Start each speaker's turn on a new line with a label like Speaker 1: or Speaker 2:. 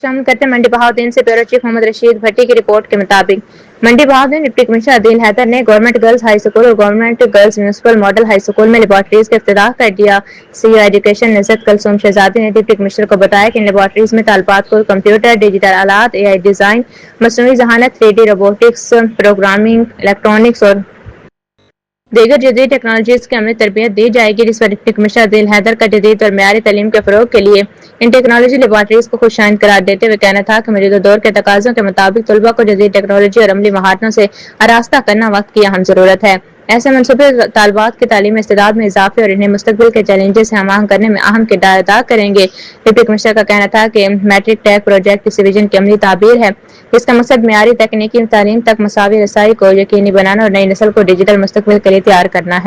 Speaker 1: شامل کرتے منڈی بہاؤدین سے بیورو چیف محمد رشید بھٹی کی رپورٹ کے مطابق منڈی بہاؤدین ڈپٹی کمشنر عدیل حیدر نے گورنمنٹ گرلز ہائی اسکول اور government girls municipal model high school میں لیبارٹریز کا افتتاح کر دیا۔ سی او ایجوکیشن نصرت کلثوم شہزادی نے ڈپٹی کمشنر کو بتایا کہ ان لیبارٹریز میں طالبات کو کمپیوٹر، ڈیجیٹل آلات، اے آئی ڈیزائن، مصنوعی ذہانت، 3D روبوٹکس، پروگرامنگ، الیکٹرانکس اور دیگر جدید ٹیکنالوجیز کی عملی تربیت دی جائے گی، جس پر ڈپٹی کمشنر عدیل حیدر کا جدید اور معیاری تعلیم کے فروغ کے لیے ان ٹیکنالوجی لیبارٹریز کو خوشائند قرار دیتے ہوئے کہنا تھا کہ موجودہ دور کے تقاضوں کے مطابق طلباء کو جدید ٹیکنالوجی اور عملی مہارتوں سے آراستہ کرنا وقت کی اہم ضرورت ہے۔ ایسے منصوبے طالبات کی تعلیمی استعداد میں اضافے اور انہیں مستقبل کے چیلنجز سے ہم آہنگ کرنے میں اہم کردار ادا کریں گے۔ ڈپٹی کمشنر کا کہنا تھا کہ میٹرک ٹیک پروجیکٹ کسی وژن کی عملی تعبیر ہے جس کا مقصد معیاری تکنیکی تعلیم تک مساوی رسائی کو یقینی بنانا اور نئی نسل کو ڈیجیٹل مستقبل کے لیے تیار کرنا ہے۔